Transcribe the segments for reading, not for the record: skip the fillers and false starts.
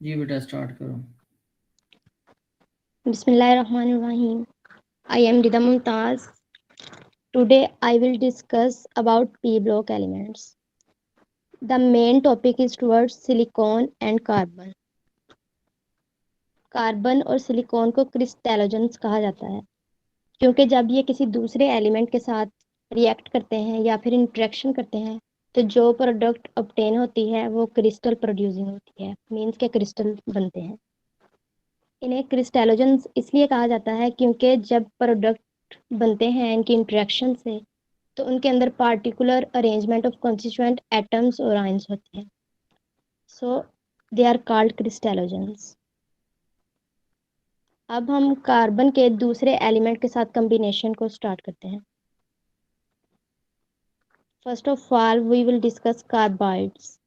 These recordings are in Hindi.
जी बेटा स्टार्ट करो। Bismillahirrahmanirrahim. I am Rida Mumtaz. Today I will discuss about p block elements. The main topic is towards silicon and carbon. Carbon और सिलिकॉन को क्रिस्टलोजेंस कहा जाता है क्योंकि जब ये किसी दूसरे एलिमेंट के साथ रिएक्ट करते हैं या फिर इंटरेक्शन करते हैं तो जो प्रोडक्ट ऑब्टेन होती है वो क्रिस्टल प्रोड्यूसिंग होती है, मीन्स के क्रिस्टल बनते हैं। इन्हें क्रिस्टलोजेंस इसलिए कहा जाता है क्योंकि जब प्रोडक्ट बनते हैं इनकी इंटरेक्शन से तो उनके अंदर particular arrangement of constituent atoms और आयंस होते हैं, सो दे आर कॉल्ड क्रिस्टलोजेंस। अब हम कार्बन के दूसरे एलिमेंट के साथ कॉम्बिनेशन को स्टार्ट करते हैं। First of all we will discuss carbides.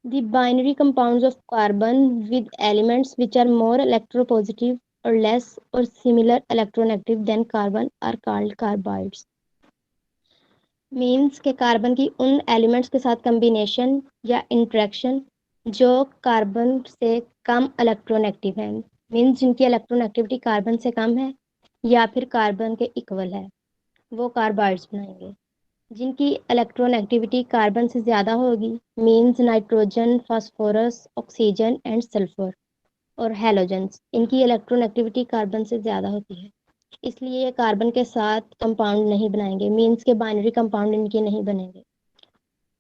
The binary compounds of carbon with elements which are more electropositive or less or similar electronegative than carbon are called carbides. Means के कार्बन की उन एलिमेंट्स के साथ कम्बिनेशन या इंट्रैक्शन जो कार्बन से कम इलेक्ट्रोनेगेटिव है, मीन्स जिनकी इलेक्ट्रोनेगेटिविटी कार्बन से कम है या फिर कार्बन के इक्वल है, वो कार्बाइड्स बनाएंगे। जिनकी इलेक्ट्रोनेगेटिविटी कार्बन से ज़्यादा होगी, means nitrogen, phosphorus, oxygen and sulphur और हैलोजेंस, इनकी इलेक्ट्रोनेगेटिविटी कार्बन से ज़्यादा होती है, इसलिए ये कार्बन के साथ कंपाउंड नहीं बनाएंगे, मीन्स के बाइनरी कंपाउंड इनके नहीं बनेंगे।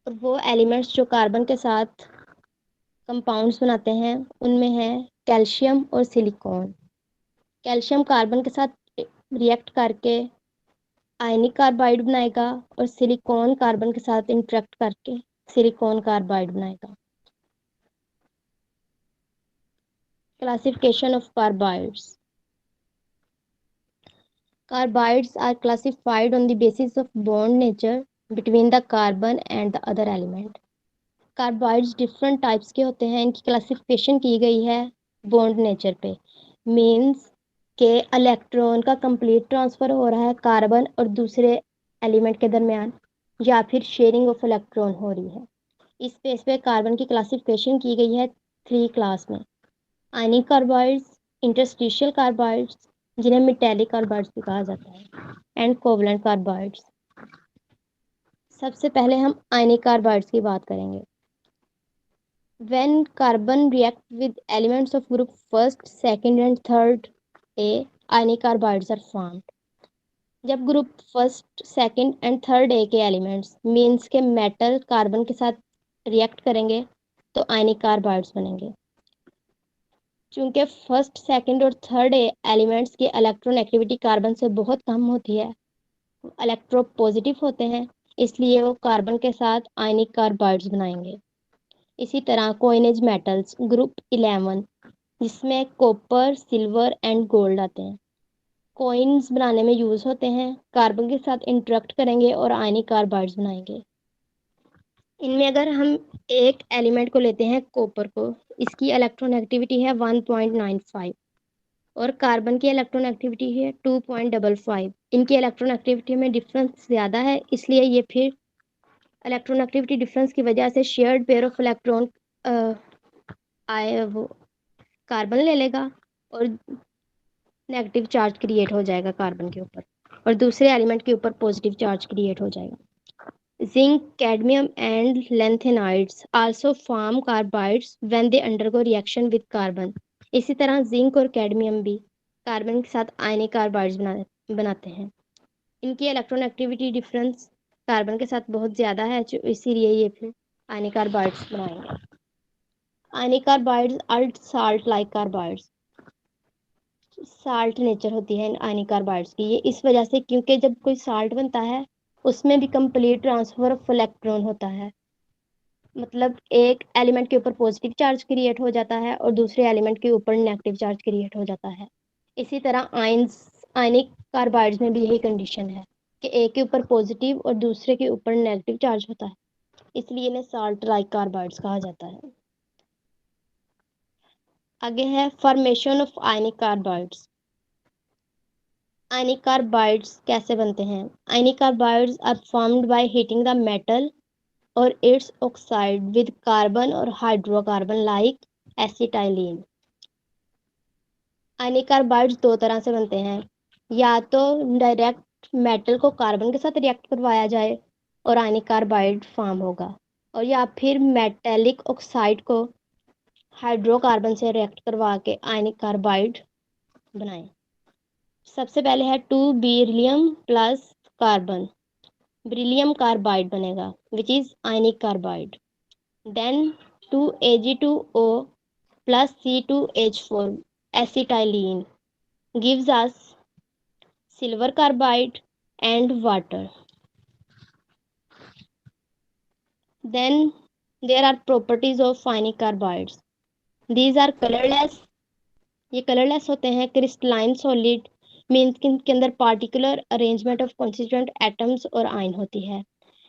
और वो एलिमेंट्स जो कार्बन के साथ कंपाउंड्स बनाते हैं उनमें है कैल्शियम और सिलिकॉन। कैल्शियम कार्बन के साथ रिएक्ट करके आयनिक कार्बाइड बनाएगा और सिलिकॉन कार्बन के साथ इंटरेक्ट करके सिलिकॉन कार्बाइड बनाएगा। Classification of carbides. Carbides are classified on the basis of bond nature between the carbon and the other element. Carbides different types के होते हैं, इनकी क्लासिफिकेशन की गई है बॉन्ड नेचर पे, मीन्स के इलेक्ट्रॉन का कंप्लीट ट्रांसफर हो रहा है कार्बन और दूसरे एलिमेंट के दरमियान या फिर शेयरिंग ऑफ इलेक्ट्रॉन हो रही है। इस बेस पे कार्बन की क्लासिफिकेशन की गई है 3 क्लास में: आयनिक कार्बाइड्स, इंटरस्टिशियल कार्बाइड्स जिन्हें मेटेलिक कार्बाइड्स भी कहा जाता है, एंड कोवलेंट कार्बाइड्स। सबसे पहले हम आयनिक कार्बाइड्स की बात करेंगे। When carbon react with elements of group first, second and third A, ionic carbides are formed. जब group first, second and third A के एलिमेंट्स मीन्स के मेटल कार्बन के साथ रिएक्ट करेंगे तो आयनिक कार्बाइड्स बनेंगे। चूंकि फर्स्ट, सेकंड और थर्ड एलिमेंट्स की इलेक्ट्रोनेगेटिविटी कार्बन से बहुत कम होती है, इलेक्ट्रोपॉजिटिव होते हैं, इसलिए वो कार्बन के साथ आयनिक कार्बाइड्स बनाएंगे। इसी तरह कोइनेज मेटल्स ग्रुप 11 जिसमें कॉपर, सिल्वर एंड गोल्ड आते हैं, कॉइन्स बनाने में यूज होते हैं, कार्बन के साथ इंटरेक्ट करेंगे और आयनिक कार्बाइड्स बनाएंगे। इनमें अगर हम एक एलिमेंट को लेते हैं कॉपर को, इसकी इलेक्ट्रोनेगेटिविटी है 1.95 और कार्बन की इलेक्ट्रोनेगेटिविटी है 2.55। इनकी इलेक्ट्रोनेगेटिविटी में डिफरेंस ज़्यादा है, इसलिए ये फिर इलेक्ट्रोनेगेटिविटी डिफरेंस की वजह से शेयर्ड पेयर ऑफ इलेक्ट्रॉन आए वो कार्बन ले लेगा और नेगेटिव चार्ज क्रिएट हो जाएगा कार्बन के ऊपर और दूसरे एलिमेंट के ऊपर पॉजिटिव चार्ज क्रिएट हो जाएगा। Zinc, cadmium and lanthanides also form carbides when they undergo reaction with carbon. इसी तरह जिंक और कैडमियम भी कार्बन के साथ आयनिक कार्बाइड्स बनाते हैं। इनकी इलेक्ट्रोनेगेटिविटी डिफरेंस कार्बन के साथ बहुत ज़्यादा है, इसीलिए ये फिर आयनिक कार्बाइड्स बनाएंगे। Ionic carbides are salt like carbides, salt nature होती है आयनिक कार्बाइड्स की। ये इस वजह से क्योंकि जब कोई साल्ट बनता है उसमें भी कंप्लीट ट्रांसफर ऑफ इलेक्ट्रॉन होता है, मतलब एक एलिमेंट के ऊपर पॉजिटिव चार्ज क्रिएट हो जाता है और दूसरे एलिमेंट के ऊपर नेगेटिव चार्ज क्रिएट हो जाता है। इसी तरह आयनिक कार्बाइड्स में भी यही कंडीशन है कि एक के ऊपर पॉजिटिव और दूसरे के ऊपर नेगेटिव चार्ज होता है, इसलिए इन्हें साल्ट लाइक कार्बाइड्स कहा जाता है। आगे है formation of ionic carbides. Ionic carbides कैसे बनते हैं? Ionic carbides are formed by heating the metal और इट्स ऑक्साइड विद कार्बन और hydrocarbon like acetylene. Ionic carbides दो तरह से बनते हैं, या तो डायरेक्ट मेटल को कार्बन के साथ रिएक्ट करवाया जाए और आयनिक कार्बाइड फॉर्म होगा, और या फिर मेटेलिक ऑक्साइड को हाइड्रोकार्बन से रिएक्ट करवा के आयनिक कार्बाइड बनाएं। सबसे पहले है 2 beryllium plus carbon, beryllium carbide बनेगा which is ionic carbide. Then 2Ag2O plus C2H4 acetylene gives us silver carbide and water. Then there are properties of ionic carbides. These are colorless. ये कलरलेस होते हैं, क्रिस्टलाइन सॉलिड मीन्स कि इनके अंदर particular arrangement of constituent atoms और आयन होती है,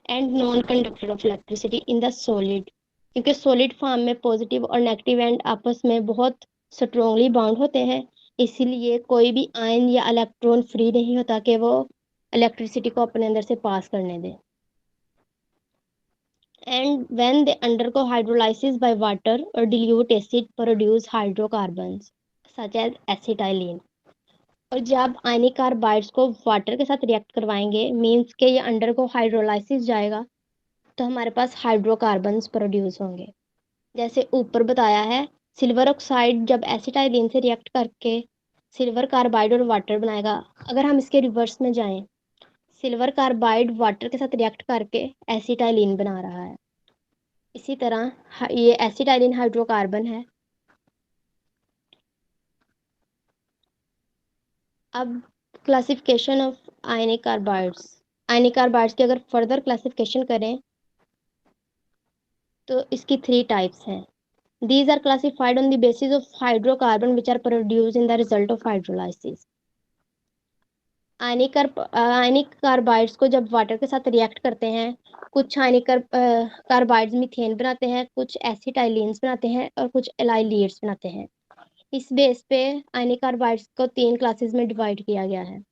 and non conductor of electricity in the solid, क्योंकि सॉलिड फॉर्म में पॉजिटिव और नेगेटिव एंड आपस में बहुत स्ट्रोंगली बाउंड होते हैं, इसीलिए कोई भी आयन या इलेक्ट्रॉन फ्री नहीं होता कि वो इलेक्ट्रिसिटी को अपने अंदर से पास करने दे। And when they undergo hydrolysis by water और dilute acid produce hydrocarbons such as acetylene. और जब आयनिक कार्बाइड्स को वाटर के साथ रिएक्ट करवाएंगे मीन्स के ये अंडरगो हाइड्रोलाइसिस जाएगा, तो हमारे पास हाइड्रोकार्बन्स प्रोड्यूस होंगे। जैसे ऊपर बताया है, सिल्वर ऑक्साइड जब एसिटाइलिन से रिएक्ट करके सिल्वर कार्बाइड और वाटर बनाएगा। अगर हम इसके रिवर्स में जाएं, सिल्वर कार्बाइड वाटर के साथ रिएक्ट करके एसिटाइलिन बना रहा है। इसी तरह ये एसिटाइलिन हाइड्रोकार्बन है। अब classification of ionic carbides. Ionic carbides की अगर फर्दर क्लासिफिकेशन करें तो इसकी 3 टाइप्स हैं। These are classified on the basis of hydrocarbon which are produced in the result of hydrolysis. Ionic carbides को जब वाटर के साथ रिएक्ट करते हैं, कुछ आयनिक कार्बाइड्स मीथेन बनाते हैं, कुछ एसिटाइलिन्स बनाते हैं और कुछ एलाइलिड्स बनाते हैं। इस बेस पे आयनिक कार्बाइड्स को 3 क्लासेस में डिवाइड किया गया है,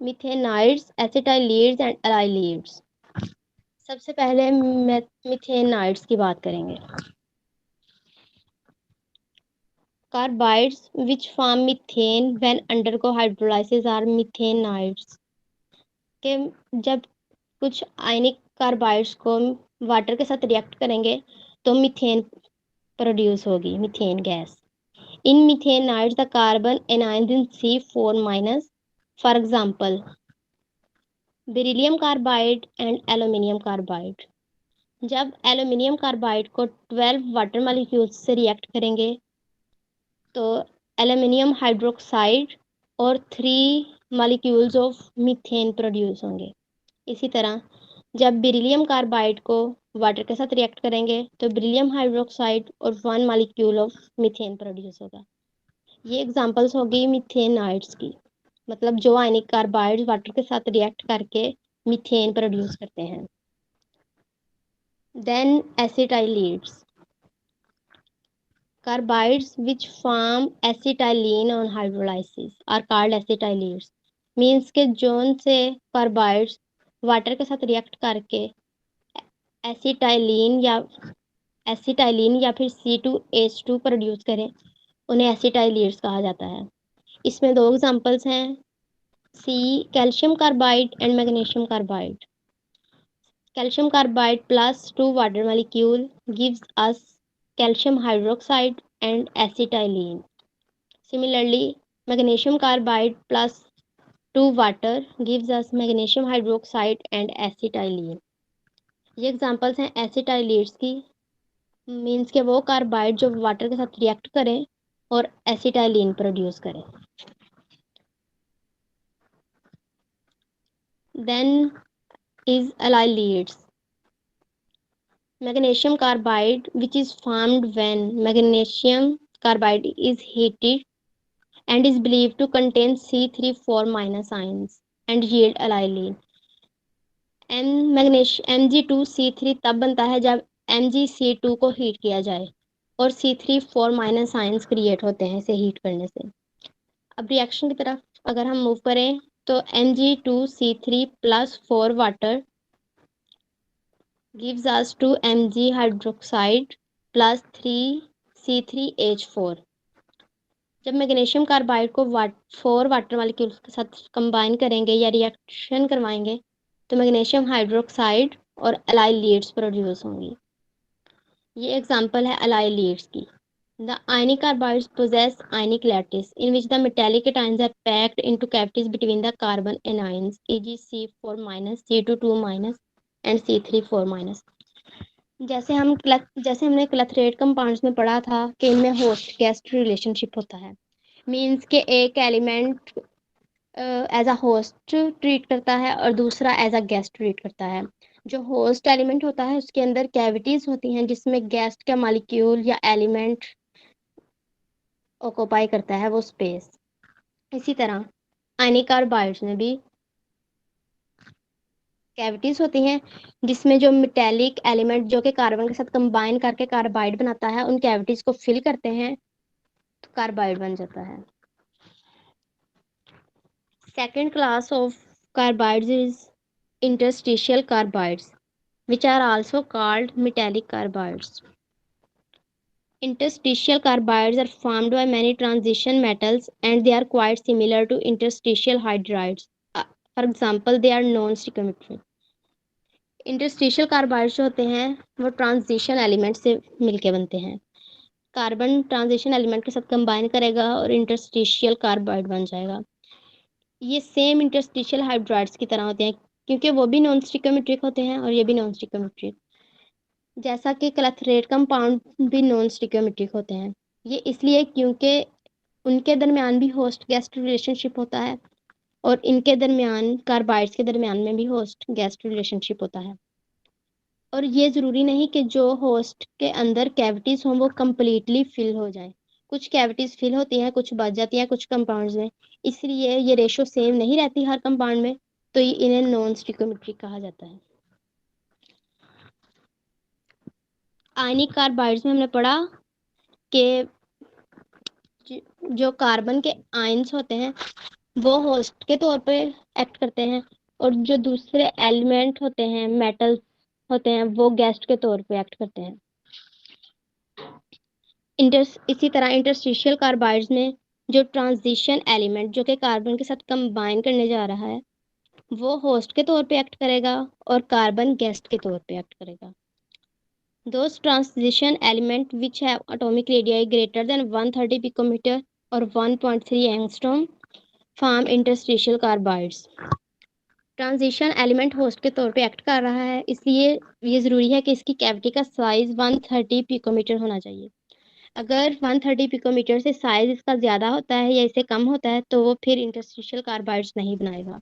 मीथेनाइड्स, एसिटाइलिड्स एंड एलाइलिड्स। सबसे पहले मीथेनाइड्स की बात करेंगे। Carbides which form methane when undergo hydrolysis are methanides। के जब कुछ आयनिक कार्बाइड्स को वाटर के साथ रिएक्ट करेंगे तो मीथेन प्रोड्यूस होगी, methane gas. In methanides the carbon anions in C4-, for example beryllium carbide and aluminium carbide. जब एल्यूमिनियम कार्बाइड को 12 वाटर मॉलिक्यूल्स से रिएक्ट करेंगे तो एल्यूमिनियम हाइड्रोक्साइड और 3 मॉलिक्यूल्स ऑफ मीथेन प्रोड्यूस होंगे। इसी तरह जब बेरिलियम कार्बाइड को वाटर के साथ रिएक्ट करेंगे तो बेरिलियम हाइड्रोक्साइड और 1 मॉलिक्यूल ऑफ मीथेन प्रोड्यूस होगा। ये एग्जांपल्स होगी मीथेनाइड्स की, मतलब जो आयनिक कार्बाइड वाटर के साथ रिएक्ट करके मीथेन प्रोड्यूस करते हैं। Then acetylides. Carbides which form acetylene on hydrolysis are called acetylines। Means के जोन से कार्बाइड्स वाटर के साथ रिएक्ट करके एसिटाइलिन या फिर C2H2 प्रोड्यूस करें, उन्हें एसिटाइलिड्स कहा जाता है। इसमें 2 एग्जांपल्स हैं, calcium carbide and magnesium carbide. Calcium carbide plus 2 water molecule gives us calcium hydroxide and acetylene. Similarly, magnesium carbide plus 2 water gives us magnesium hydroxide and acetylene. ये एग्जांपल्स हैं एसिटाइलिड्स की, मीन्स के वो कार्बाइड जो वाटर के साथ रिएक्ट करें और एसिटाइलिन प्रोड्यूस करें। Then is allylids. Magnesium carbide, which is formed when magnesium carbide is heated and is believed to contain C3 4- ions and yield allyl। Mg2C3 तब बनता है जब Mgc2 को हीट किया जाए और C3 4- आयंस क्रिएट होते हैं इसे हीट करने से। अब रिएक्शन की तरफ अगर हम मूव करें तो Mg2C3 plus 4 water gives us 2 Mg hydroxide plus 3 C3H4। जब मैग्नीशियम कार्बाइड को 4 वाटर मॉलिक्यूल्स के साथ कंबाइन करेंगे या रिएक्शन करवाएंगे तो मैग्नीशियम हाइड्रोक्साइड और एलाइल लीड्स प्रोड्यूस होंगी। ये एग्जांपल है एलाइल लीड्स की। The ionic carbides possess ionic lattice in which the metallic cations are packed into cavities between the carbon anions, e.g. C4-, C22- and C34-। जैसे हमने क्लथरेट कंपाउंड्स में पढ़ा था कि इनमें होस्ट गेस्ट रिलेशनशिप होता है। मीन्स के एक element as a host treat करता है और दूसरा एज अ गेस्ट ट्रीट करता है। जो होस्ट एलिमेंट होता है उसके अंदर कैविटीज होती हैं जिसमें गेस्ट का मॉलिक्यूल या एलिमेंट ऑक्यूपाई करता है वो स्पेस। इसी तरह आयनिक कार्बाइड्स में भी कैविटीज होती हैं जिसमें जो मेटेलिक एलिमेंट जो कि कार्बन के साथ कंबाइन करके कार्बाइड बनाता है उन कैविटीज को फिल करते हैं तो कार्बाइड बन जाता है। Second class of carbides is interstitial carbides, which are also called metallic carbides. Interstitial carbides are formed by many transition metals and they are quite similar to interstitial hydrides. For example, they are non-stoichiometric. Interstitial carbides जो होते हैं वो ट्रांजिशन एलिमेंट से मिलके बनते हैं। कार्बन ट्रांजिशन एलिमेंट के साथ कंबाइन करेगा और इंटरस्टिशियल कार्बाइड बन जाएगा। ये सेम इंटरस्टिशियल हाइड्राइड्स की तरह होते हैं क्योंकि वो भी नॉन स्टिकोमेट्रिक होते हैं और ये भी नॉन स्टिकोमेट्रिक, जैसा कि क्लथरेट कंपाउंड भी नॉन स्टिकोमेट्रिक होते हैं। ये इसलिए क्योंकि उनके दरमियान भी होस्ट गेस्ट रिलेशनशिप होता है और इनके दरमियान कार्बाइड्स के दरमियान में भी होस्ट गेस्ट रिलेशनशिप होता है। और ये ज़रूरी नहीं कि जो होस्ट के अंदर कैविटीज़ हों वो कम्प्लीटली फिल हो जाए। कुछ कैविटीज़ फिल होती हैं, कुछ बच जाती हैं कुछ कंपाउंड्स में, इसलिए ये रेशो सेम नहीं रहती हर कंपाउंड में, तो ये इन्हें नॉन स्टिकोमेट्रिक कहा जाता है। आयनिक कार्बाइड्स में हमने पढ़ा कि जो कार्बन के आयंस होते हैं वो होस्ट के तौर पे एक्ट करते हैं और जो दूसरे एलिमेंट होते हैं मेटल्स होते हैं वो गेस्ट के तौर पे एक्ट करते हैं। इसी तरह इंटरस्टिशियल कार्बाइड्स में जो ट्रांजिशन एलिमेंट जो कि कार्बन के साथ कंबाइन करने जा रहा है वो होस्ट के तौर पे एक्ट करेगा और कार्बन गेस्ट के तौर पे एक्ट करेगा। Those transition element which have atomic radii greater than 130 picometer or 1.3 angstrom form interstitial carbides. Transition element host के तौर पे एक्ट कर रहा है इसलिए ये ज़रूरी है कि इसकी कैविटी का साइज 130 पिकोमीटर होना चाहिए। अगर 130 पिकोमीटर से साइज इसका ज़्यादा होता है या इससे कम होता है तो वो फिर इंटरस्टिशियल कार्बाइड्स नहीं बनाएगा।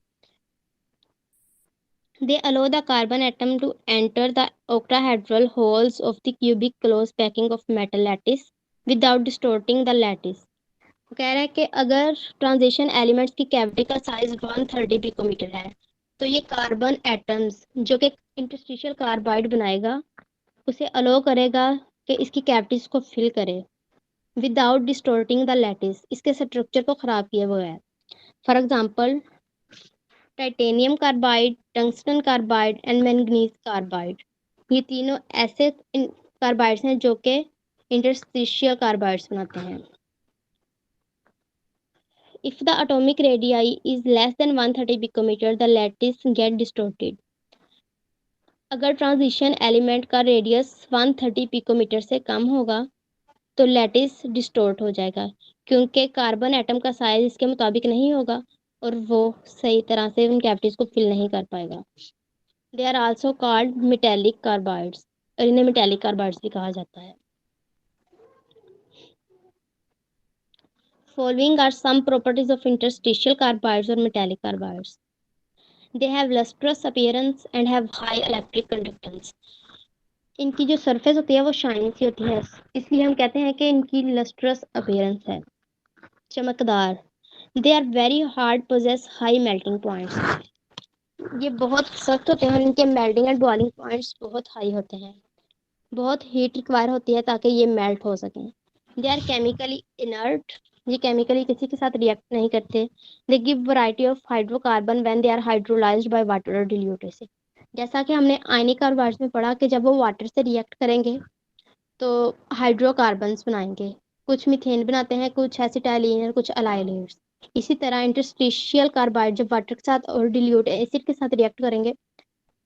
They allow the carbon atom to enter the octahedral holes of the cubic close packing of metal lattice without distorting the lattice. वो कह रहा है कि अगर ट्रांजिशन एलिमेंट्स की कैविटी का साइज 130 पिकोमीटर है तो ये कार्बन एटम्स जो कि इंटरस्टिशियल कार्बाइड बनाएगा उसे अलो करेगा कि इसकी कैविटीज को फिल करे विदाउट डिस्टोर्टिंग द लैटिस, इसके स्ट्रक्चर को खराब किए हुए है। For example titanium carbide, tungsten carbide and manganese carbide, ये तीनों ऐसे कार्बाइड्स हैं जो कि इंटरस्टिशियल कार्बाइड्स बनाते हैं। If the atomic radii is less than 130 picometer, the lattice get distorted. अगर ट्रांजिशन एलिमेंट का रेडियस 130 पिकोमीटर से कम होगा तो लैटिस डिस्टोर्ट हो जाएगा क्योंकि कार्बन एटम का साइज इसके मुताबिक नहीं होगा और वो सही तरह से उन कैविटीज को फिल नहीं कर पाएगा। They are also called metallic carbides और इन्हें मेटेलिक कार्बाइड्स भी कहा जाता है। Following are some properties of interstitial carbides or metallic carbides. They have lustrous appearance and have high electric conductance. इनकी जो सरफेस होती है वो शाइनी सी होती है इसलिए हम कहते हैं कि इनकी लस्ट्रस अपीयरेंस है, चमकदार। They are very hard, possess high melting points. ये बहुत सख्त होते हैं और इनके मेल्टिंग एंड बॉइलिंग पॉइंट्स बहुत हाई होते हैं। बहुत हीट रिक्वायर होती है ताकि ये मेल्ट हो सकें। दे आर केमिकली इनर्ट, ये केमिकली किसी के साथ रिएक्ट नहीं करते। They give variety of hydrocarbon when they are hydrolysed by water और डिल्यूट एसिड। जैसा कि हमने आयनिक कार्बाइड्स में पढ़ा कि जब वो वाटर से रिएक्ट करेंगे तो हाइड्रोकार्बन्स बनाएंगे, कुछ मीथेन बनाते हैं, कुछ एसिटाइलिन और कुछ अलाइलेट्स। इसी तरह इंटरस्टिशियल कार्बाइड जब वाटर के साथ और डिल्यूट एसिड के साथ रिएक्ट करेंगे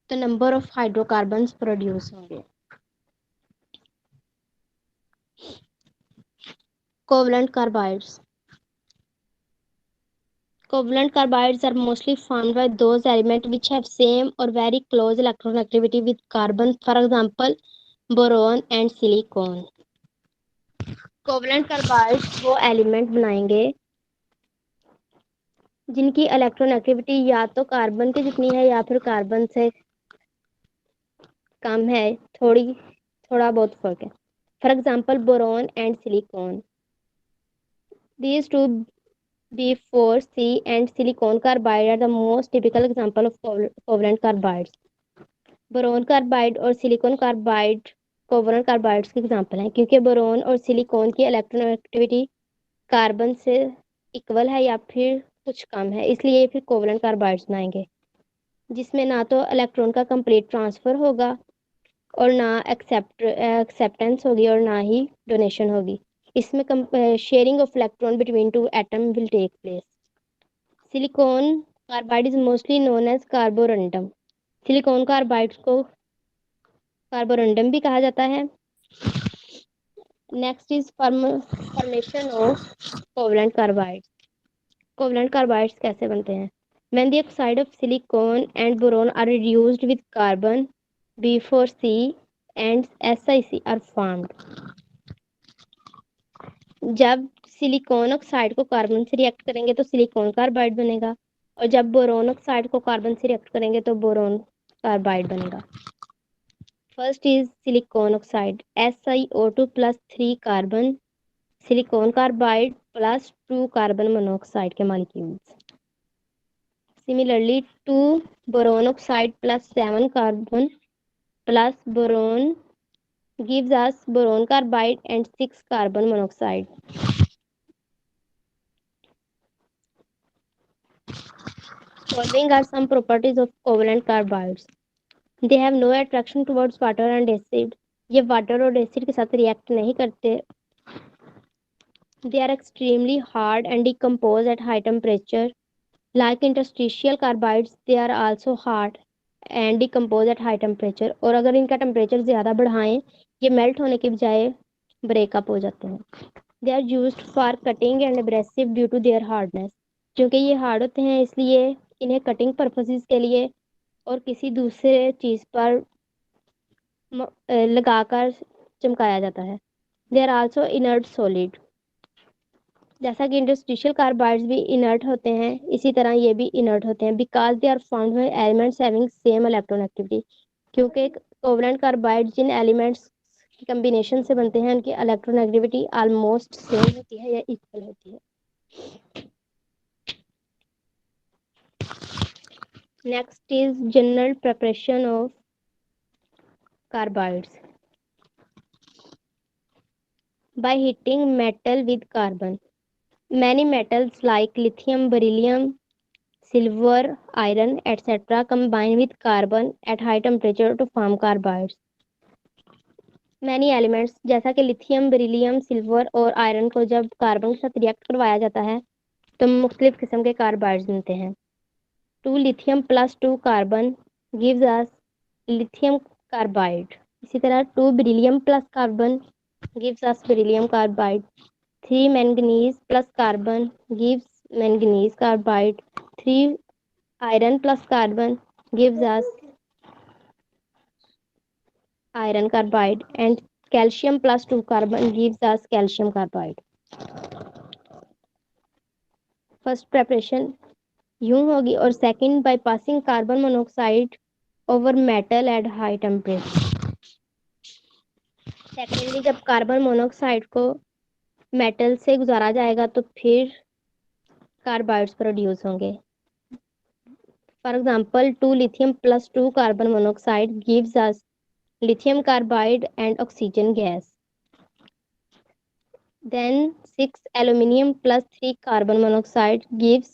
तो नंबर ऑफ हाइड्रोकार्बन्स प्रोड्यूस होंगे। Covalent carbides. Covalent carbides are mostly formed by those elements which have same or very close electron with carbon, for example, boron and silicon. Covalent carbides वो एलिमेंट बनाएंगे जिनकी इलेक्ट्रॉन या तो कार्बन की जितनी है या फिर कार्बन से कम है, थोड़ा बहुत फर्क है। For example boron and silicon. These two B4C and silicon carbide are the most typical example of covalent carbides. Boron carbide और सिलिकॉन कार्बाइड कोवलेंट कार्बाइड्स के एग्जाम्पल हैं, क्योंकि बोरोन और सिलिकॉन की इलेक्ट्रॉन कार्बन से इक्वल है या फिर कुछ कम है, इसलिए ये फिर कोवलेंट कार्बाइड्स बनाएंगे जिसमें ना तो इलेक्ट्रॉन का कंप्लीट ट्रांसफर होगा और ना एक्सेप्टेंस होगी और ना ही डोनेशन होगी। इसमें sharing of electron between two atom will take place. Silicon carbide is mostly known as carborundum. Silicon carbide को कार्बोरंडम भी कहा जाता है। Next is formation of covalent carbide. Covalent carbides कैसे बनते हैं? When the oxide of silicon and boron are reduced with carbon, B4C and SiC are formed. जब सिलिकॉन ऑक्साइड को कार्बन से रिएक्ट करेंगे तो सिलिकॉन कार्बाइड बनेगा, और जब बोरोन ऑक्साइड को कार्बन से रिएक्ट करेंगे तो बोरोन कार्बाइड बनेगा। First is silicon oxide, SiO2 plus 3 carbon, silicon carbide plus 2 carbon monoxide के molecules. Similarly, 2 boron oxide plus 7 carbon plus boron gives us boron carbide and 6 carbon monoxide. Following are some properties of covalent carbides. They have no attraction towards water and acid. ये वाटर और एसिड के साथ रिएक्ट नहीं करते। They are extremely hard and decompose at high temperature. Like interstitial carbides, they are also hard and decompose at high temperature. और अगर इनका टेम्परेचर ज़्यादा बढ़ाएं, ये मेल्ट होने के बजाय ब्रेकअप हो जाते हैं। They are used for cutting and abrasive due to their hardness. क्योंकि ये हार्ड होते हैं इसलिए इन्हें कटिंग पर्पसेस के लिए और किसी दूसरे चीज़ पर लगाकर चमकाया जाता है। They are also inert solid. जैसा कि इंटरस्टिशियल कार्बाइड्स भी इनर्ट होते हैं, इसी तरह ये भी इनर्ट होते हैं, because they are found by elements having same electron activity. क्योंकि कोवलेंट कार्बाइड जिन एलिमेंट्स की कम्बिनेशन से बनते हैं उनकी इलेक्ट्रॉन एक्टिविटी ऑलमोस्ट सेम होती है या इक्वल होती है। Next is general preparation of carbides by heating metal with carbon. Many metals like lithium, beryllium, silver, iron, etc. combine with carbon at high temperature to form carbides. Many elements जैसा कि लिथियम, बेरिलियम, सिल्वर और आयरन को जब कार्बन के साथ रिएक्ट करवाया जाता है तो मुख्तलिफ किस्म के कार्बाइड्स बनते हैं। 2 lithium plus 2 carbon gives us lithium carbide. इसी तरह 2 beryllium plus carbon gives us beryllium carbide. 3 manganese plus carbon gives manganese carbide. 3 iron plus carbon gives us iron carbide, and calcium plus 2 carbon gives us calcium carbide. First preparation यूं होगी, और second by passing carbon monoxide over metal at high temperature. Secondly जब कार्बन मोनोऑक्साइड को मेटल से गुजारा जाएगा तो फिर कार्बाइड्स प्रोड्यूस होंगे। For example 2 lithium plus 2 carbon monoxide gives us lithium carbide and oxygen gas. Then 6 aluminium plus 3 carbon monoxide gives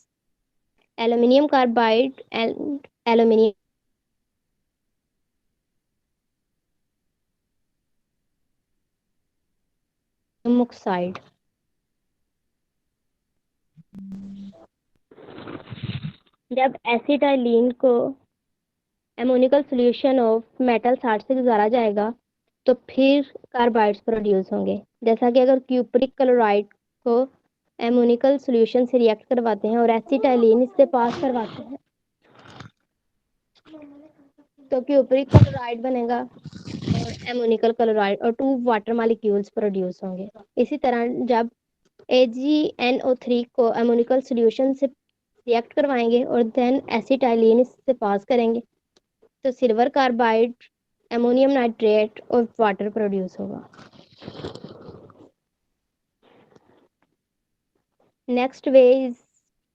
aluminium carbide and aluminium oxide. जब एसिटाइलिन को एमोनिकल सॉल्यूशन ऑफ मेटल साल्ट से गुजारा जाएगा तो फिर कार्बाइड्स प्रोड्यूस होंगे। जैसा कि अगर क्यूपरिक क्लोराइड को एमोनिकल सॉल्यूशन से रिएक्ट करवाते हैं और एसिटाइलिन इससे पास करवाते हैं तो क्यूपरिक क्लोराइड बनेगा और एमोनिकल क्लोराइड और 2 वाटर मॉलिक्यूल्स प्रोड्यूस होंगे। इसी तरह जब AgNO3 को एमोनिकल सॉल्यूशन से रिएक्ट करवाएंगे और देन एसिटाइलिन इससे पास करेंगे तो सिल्वर कार्बाइड, अमोनियम नाइट्रेट और वाटर प्रोड्यूस होगा। Next way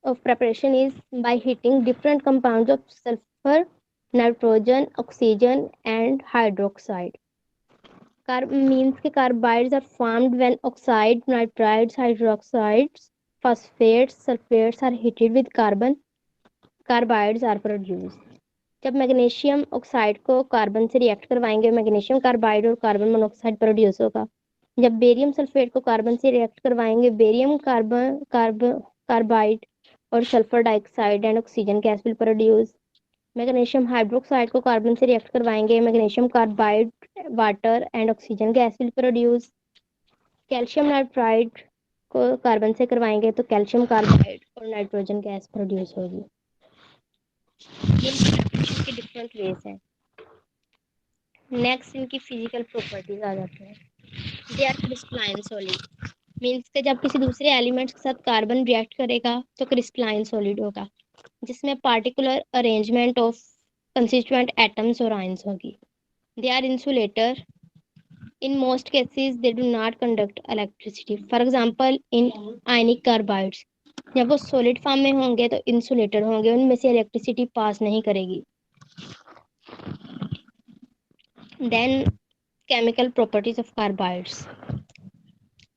of preparation is by heating different compounds of sulfur, nitrogen, oxygen and hydroxide. Means के carbides are formed when oxide, nitrides, hydroxides, phosphates, sulfates are heated with carbon. Carbides are produced. जब मैग्नीशियम ऑक्साइड को कार्बन से रिएक्ट करवाएंगे मैग्नीशियम कार्बाइड और कार्बन मोनोऑक्साइड प्रोड्यूस होगा। जब बेरियम सल्फेट को कार्बन से रिएक्ट करवाएंगे बेरियम कार्बाइड और sulphur dioxide and oxygen gas will produce. Magnesium hydroxide को कार्बन से रिएक्ट करवाएंगे magnesium carbide, water and oxygen gas will produce. Calcium nitride को कार्बन से करवाएंगे तो कैल्शियम कार्बाइड और नाइट्रोजन गैस प्रोड्यूस होगी। ये के डिफरेंट वेज हैं। नेक्स्ट इनकी फिजिकल प्रॉपर्टीज आ जाती हैं। They are crystalline solid means के जब किसी दूसरे एलिमेंट के साथ कार्बन रिएक्ट करेगा तो क्रिस्टलाइन सॉलिड होगा जिसमें particular arrangement of constituent atoms और आयंस होगी। They are insulator in most cases they do not conduct electricity. For example in ionic carbides जब वो सॉलिड फॉर्म में होंगे तो इंसुलेटर होंगे, उनमें से इलेक्ट्रिसिटी पास नहीं करेगी। Then chemical properties of carbides.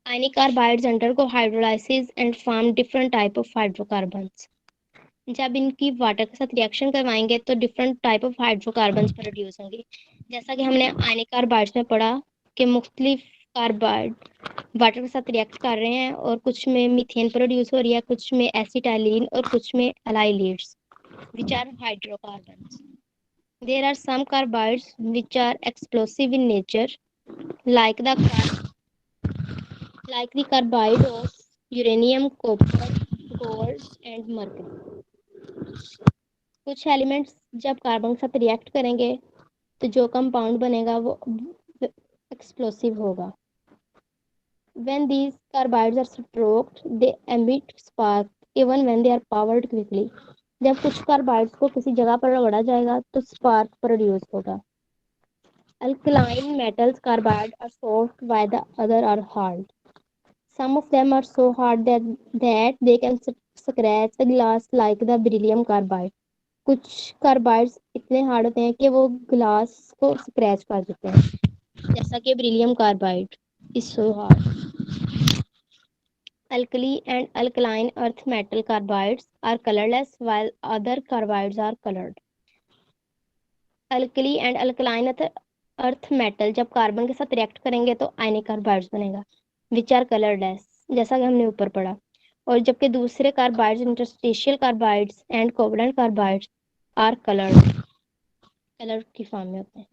Ionic carbides undergo hydrolysis and form different type of hydrocarbons. जब इनकी वाटर के साथ रिएक्शन करवाएंगे तो different type of hydrocarbons produce होंगे। जैसा कि हमने आयनिक कार्बाइड्स में पढ़ा कि मुख्तलिफ कार्बाइड वाटर के साथ रिएक्ट कर रहे हैं और कुछ में मीथेन प्रोड्यूस हो रही है, कुछ में एसिटाइलिन और कुछ में एलाइलेट्स which are hydrocarbons. There are some carbides which are explosive in nature like the carbide of uranium, copper, gold and mercury. कुछ एलिमेंट्स जब कार्बन के साथ रिएक्ट करेंगे तो जो कंपाउंड बनेगा वो एक्सप्लोसिव होगा। When these carbides are stroked, they emit spark even when they are powered quickly. जब कुछ कार्बाइड्स को किसी जगह पर रगड़ा जाएगा तो स्पार्क प्रोड्यूस होगा। Alkaline metals carbide are soft while the other are hard. Some of them are so hard that they can scratch the glass like the beryllium carbide. कुछ कार्बाइड्स इतने हार्ड होते हैं कि वो ग्लास को स्क्रैच कर देते हैं जैसा कि beryllium carbide is so hard. Alkali and alkaline earth metal carbides are colorless while other carbides are colored. Alkali and alkaline earth metal जब कार्बन के साथ रिएक्ट करेंगे तो आयनिक कार्बाइड्स बनेगा विच आर कलरलेस जैसा कि हमने ऊपर पढ़ा। और जबकि दूसरे carbides interstitial carbides and covalent carbides are colour की फॉर्म में होते हैं।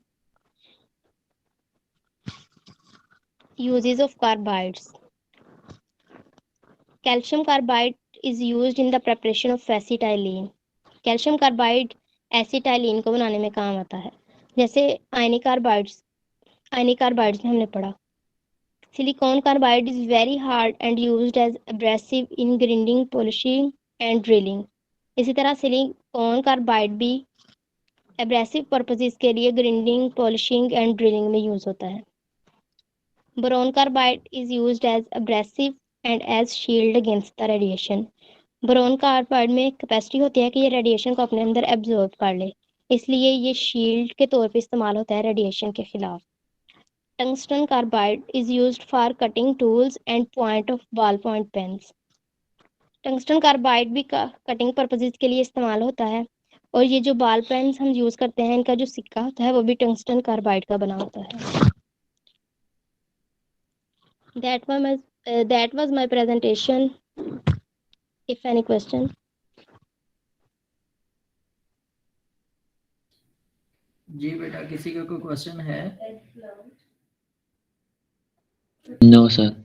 Uses of carbides. Calcium carbide is used in the preparation of acetylene. Calcium carbide acetylene को बनाने में काम आता है। जैसे आयनिक कार्बाइड्स में हमने पढ़ा। Silicon carbide is very hard and used as abrasive in grinding, polishing and drilling. इसी तरह सिलिकॉन कार्बाइड भी एब्रेसिव पर्पसेस के लिए ग्राइंडिंग, पॉलिशिंग एंड ड्रिलिंग में यूज होता है। Boron carbide is used as abrasive and as shield against the radiation. Boron carbide में कैपेसिटी होती है कि ये रेडिएशन को अपने अंदर एब्जॉर्ब कर ले, इसलिए ये शील्ड के तौर पे इस्तेमाल होता है रेडिएशन के खिलाफ। Tungsten carbide is used for cutting tools and point of ball point pens. Tungsten carbide भी कटिंग पर्पसेस के लिए इस्तेमाल होता है और ये जो बॉल पेन्स हम यूज करते हैं इनका जो सिक्का होता है वो भी टंगस्टन कार्बाइड का बना होता है। That was my presentation. If any question. जी बेटा, किसी का कोई क्वेश्चन है? No, sir.